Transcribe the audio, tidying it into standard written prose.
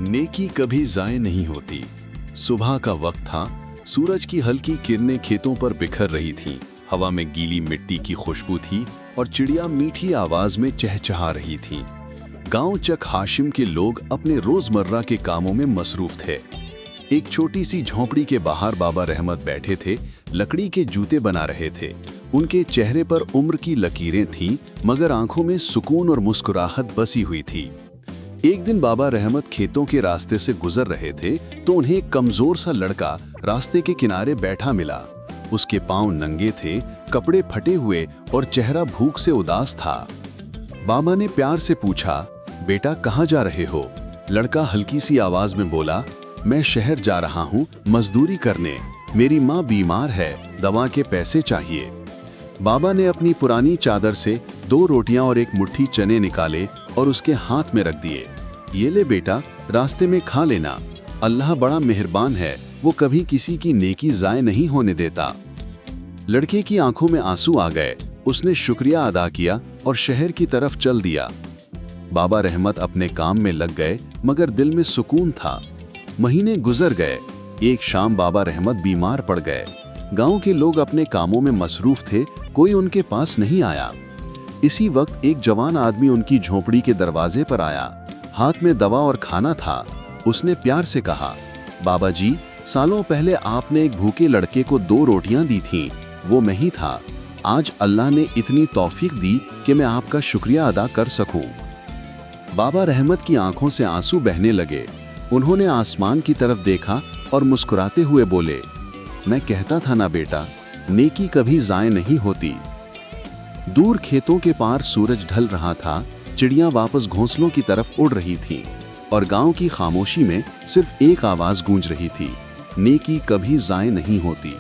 नेकी कभी जाए नहीं होती। सुबह का वक्त था। सूरज की हल्की किरणें खेतों पर बिखर रही थीं। हवा में गीली मिट्टी की खुशबू थी और चिड़िया मीठी आवाज में चहचहा रही थीं। गांव चक हाशिम के लोग अपने रोजमर्रा के कामों में मसरूफ थे। एक छोटी सी झोंपड़ी के बाहर बाबा रहमत बैठे थे, लकड़ी के जूते बना रहे थे। उनके चेहरे पर उम्र की लकीरें थीं, मगर आंखों में सुकून और मुस्कुराहट बसी हुई थी। एक दिन बाबा रहमत खेतों के रास्ते से गुजर रहे थे तो उन्हें एक कमजोर सा लड़का रास्ते के किनारे बैठा मिला। उसके पांव नंगे थे, कपड़े फटे हुए और चेहरा भूख से उदास था। बाबा ने प्यार से पूछा, बेटा कहाँ जा रहे हो? लड़का हल्की सी आवाज में बोला, मैं शहर जा रहा हूँ मजदूरी करने। मेरी माँ बीमार है, दवा के पैसे चाहिए। बाबा ने अपनी पुरानी चादर से 2 रोटियां और एक मुट्ठी चने निकाले और उसके हाथ में रख दिए। ये ले बेटा, रास्ते में खा लेना। अल्लाह बड़ा मेहरबान है, वो कभी किसी की नेकी ज़ाय नहीं होने देता। लड़के की आंखों में आंसू आ गए। उसने शुक्रिया अदा किया और शहर की तरफ चल दिया। बाबा रहमत अपने काम में लग गए, मगर दिल में सुकून था। महीने गुजर गए। एक शाम बाबा रहमत बीमार पड़ गए। गांव के लोग अपने कामों में मसरूफ थे, कोई उनके पास नहीं आया। इसी वक्त एक जवान आदमी उनकी झोंपड़ी के दरवाजे पर आया। हाथ में दवा और खाना था। उसने प्यार से कहा, बाबा जी, सालों पहले आपने एक भूखे लड़के को 2 रोटियां दी थीं, वो मैं ही था। आज अल्लाह ने इतनी तौफीक दी कि मैं आपका शुक्रिया अदा कर सकूं। बाबा रहमत की आंखों से आंसू बहने लगे। उन्होंने आसमान की तरफ देखा और मुस्कुराते हुए बोले, मैं कहता था ना बेटा, नेकी कभी ज़ाय नहीं होती। दूर खेतों के पार सूरज ढल रहा था। चिड़ियां वापस घोंसलों की तरफ उड़ रही थीं और गांव की खामोशी में सिर्फ एक आवाज गूंज रही थी, नेकी कभी ज़ाय नहीं होती।